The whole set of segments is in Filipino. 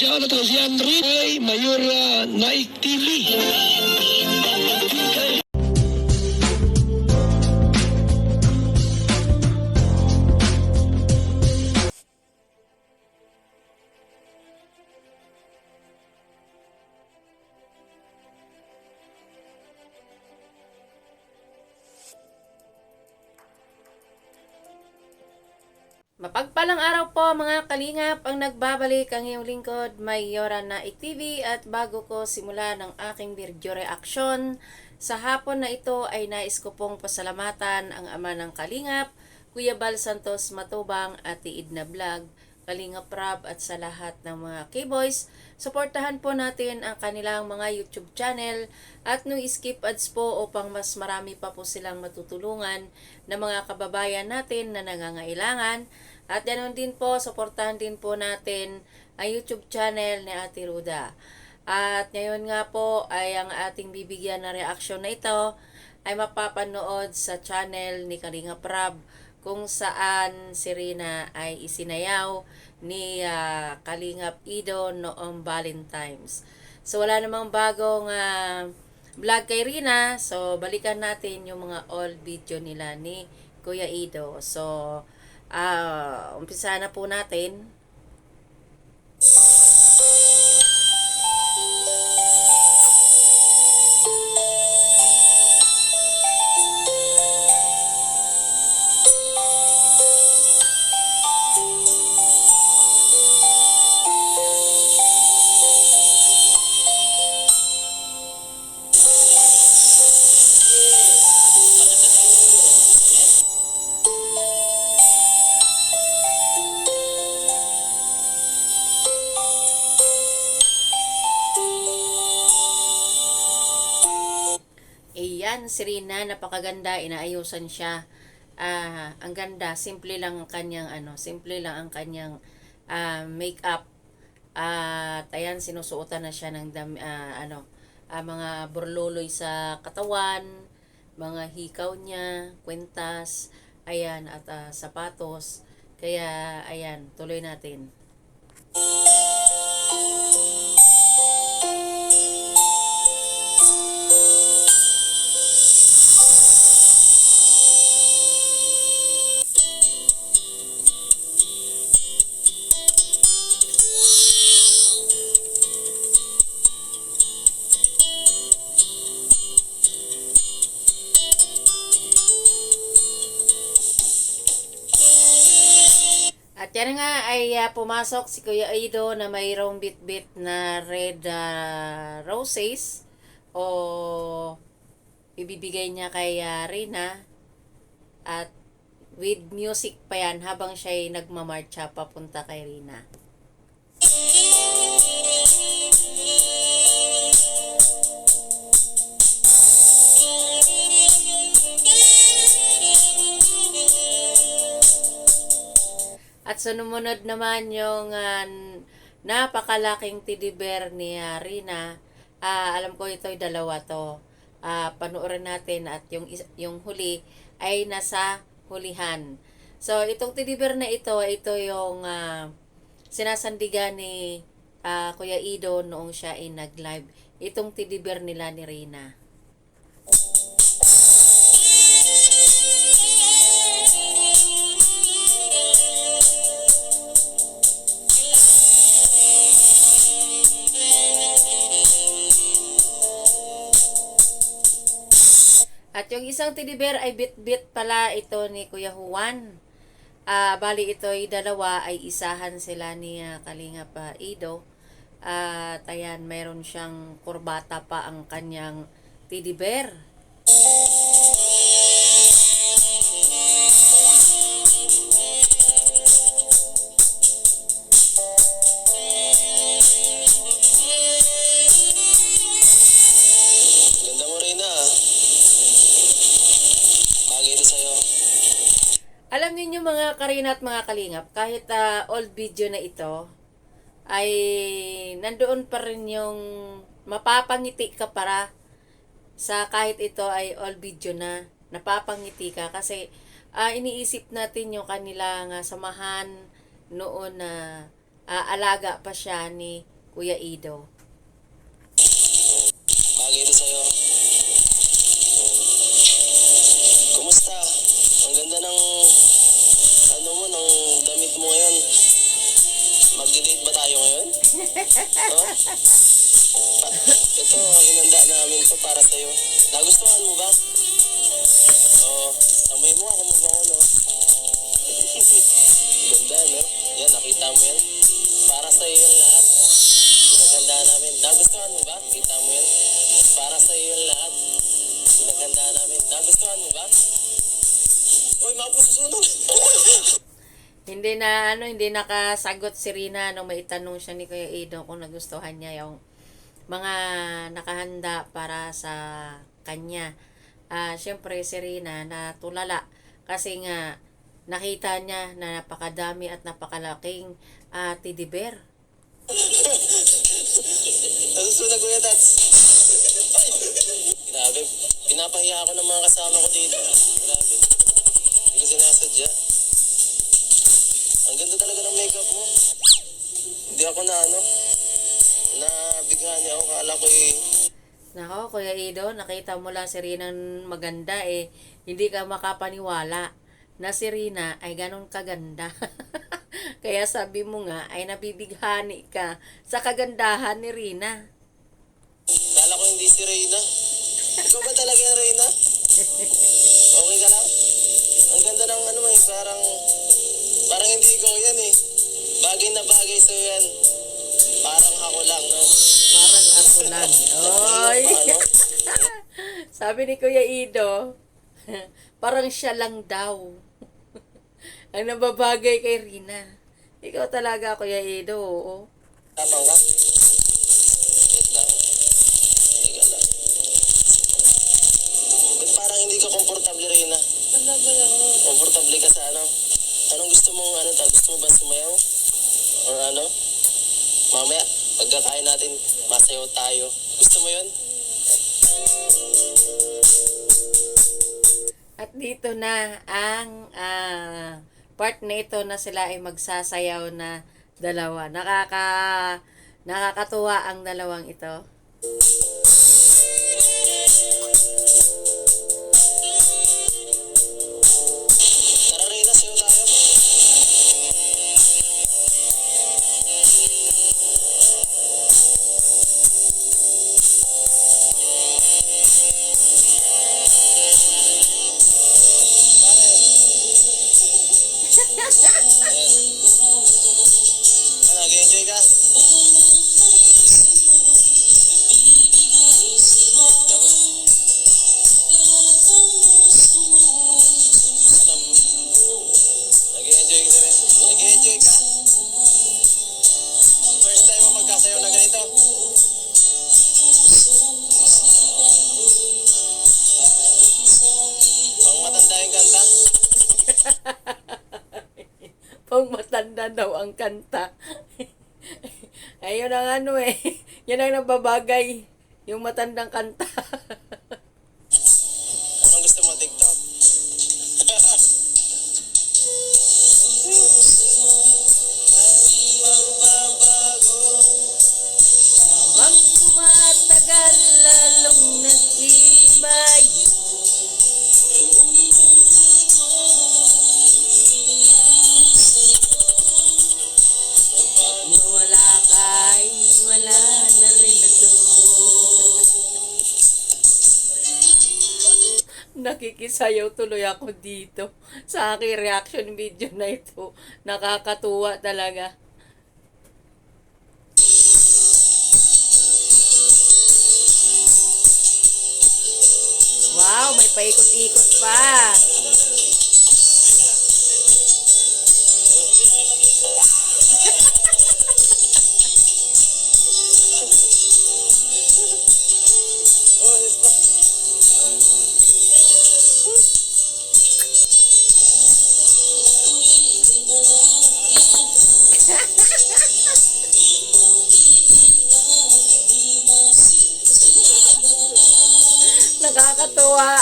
siya na si Andre ay Mayor Naik TV. Mapagpalang araw po mga kalingap, ang nagbabalik ang iyong lingkod, Mayora Naik TV, at bago ko simula ng aking video reaction, sa hapon na ito ay nais ko pong pasalamatan ang ama ng kalingap, Kuya Bal Santos Matubang at Idna Vlog, Kalingap Rab at sa lahat ng mga K-Boys. Suportahan po natin ang kanilang mga YouTube channel at no skip ads po upang mas marami pa po silang matutulungan na mga kababayan natin na nangangailangan. At ganoon din po, suportahan din po natin ang YouTube channel ni Ate Ruda. At ngayon nga po ay ang ating bibigyan na reaction na ito ay mapapanood sa channel ni Kalingap Rab, kung saan si Rina ay isinayaw ni Kalingap Ido noong Valentine's. So wala namang bagong vlog kay Rina, so balikan natin yung mga old video nila ni Kuya Ido. So umpisa na po natin. Ayan, si Rina, napakaganda, inaayusan siya. Ang ganda, simple lang ang kanyang makeup. At ayan, sinusuotan na siya ng mga burluloy sa katawan, mga hikaw niya, kwentas, ayan, at sapatos. Kaya ayan, tuloy natin. At yan nga ay pumasok si Kuya Ido na mayroong bit-bit na red roses o ibibigay niya kay Rina, at with music pa yan habang siya ay nagmamarcha papunta kay Rina. At sumunod naman yung napakalaking teddy bear ni Rina. Alam ko ito ay dalawa to. Panuorin natin, at yung huli ay nasa hulihan. So itong teddy bear na ito yung sinasandigan ni Kuya Ido noong siya ay nag-live. Itong teddy bear nila ni Rina. At yung isang teddy bear ay bit-bit pala ito ni Kuya Juan. Bali ito ay dalawa, ay isahan sila ni Kalingap Ido. At ayan, mayroon siyang kurbata pa ang kanyang teddy bear. Alam niyo mga Karina at mga Kalingap, kahit old video na ito, ay nandoon pa rin yung mapapangiti ka para sa kahit ito ay old video na, napapangiti ka kasi iniisip natin yung kanilang samahan noon na alaga pa siya ni Kuya Ido. Bagay ito sa'yo. Kumusta? Ang ganda ng ng damit mo ngayon. Magdi-date ba tayo ngayon? Oh? Ito, hinanda namin to para sa'yo. Nagustuhan mo ba? Oo. Amoy mo ako mabango, no? Ganda, no? Yan, nakita mo yan? Para sa'yo yan lahat. Pinaghandaan namin. Nagustuhan mo ba? Kita mo yan? Para sa'yo yan lahat. Pinaghandaan namin. Nagustuhan mo ba? Uy, mga po susunod. Hindi nakasagot si Rina nung may itanong siya ni Kuya Ido kung nagustuhan niya yung mga nakahanda para sa kanya. Siyempre si Rina natulala kasi nga nakita niya na napakadami at napakalaking teddy bear. Nasusunod, Kuya Tats. Ay! Grabe. Pinapahiya ako ng mga kasama ko dito. Grabe. Hindi ko sinasadya. Ang ganda talaga ng makeup mo. Hindi ako nabighan niya ako. Kala ko Nako, Kuya Ido, nakita mo lang si Rina maganda hindi ka makapaniwala na si Rina ay ganun kaganda. Kaya sabi mo nga ay nabibighani ka sa kagandahan ni Rina. Kala ko hindi si Reyna. Ikaw ba talaga yung Reyna? Okay ka lang? Ang ganda ng parang hindi ikaw yan eh. Bagay na bagay sa'yo yan. Parang ako lang, no? Parang ako lang. Oy! Sabi ni Kuya Ido, parang siya lang daw. Ang nababagay kay Rina. Ikaw talaga, Kuya Ido, oo. Tapang ka? Wait lang. Teka lang. Ba't parang hindi ka komportable, Reyna? Komportable ka sa Anong gusto mong gusto mo ba sumayaw? Or Mamaya, pagkakain natin, masayaw tayo. Gusto mo yun? At dito na ang part na ito na sila ay magsasayaw na dalawa. Nakakatuwa ang dalawang ito. Tara, Reyna, sayaw tayo. Nag-enjoy ka? Nag-enjoy ka rin? Nag-enjoy ka? First time mo magkasayaw na ganito? Pang matanda yung kanta? Pang matanda daw ang kanta. Ayun ang yan ang nababagay. Yung matandang kanta. Anong gusto mo, TikTok? Habang tumatagal, lalong nag-iiba wala kay wala na rin ito. Nakikisayaw tuloy ako dito sa aking reaction video na ito. Nakakatuwa talaga. Wow, may paikot-ikot pa. Oh, yes pa. Nakakatuwa.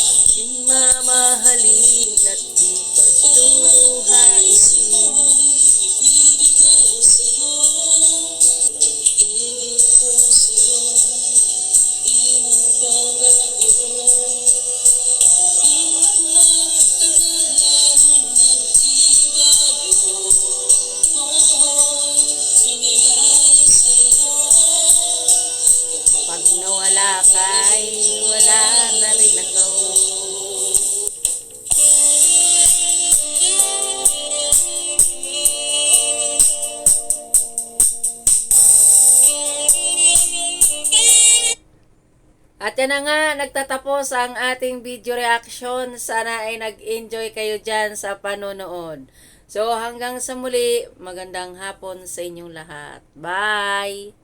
Aking mamahalin at di pagduruhan. ay wala na rin ako. At yan na nga, nagtatapos ang ating video reaction. Sana ay nag-enjoy kayo dyan sa panonood. So hanggang sa muli, magandang hapon sa inyong lahat. Bye!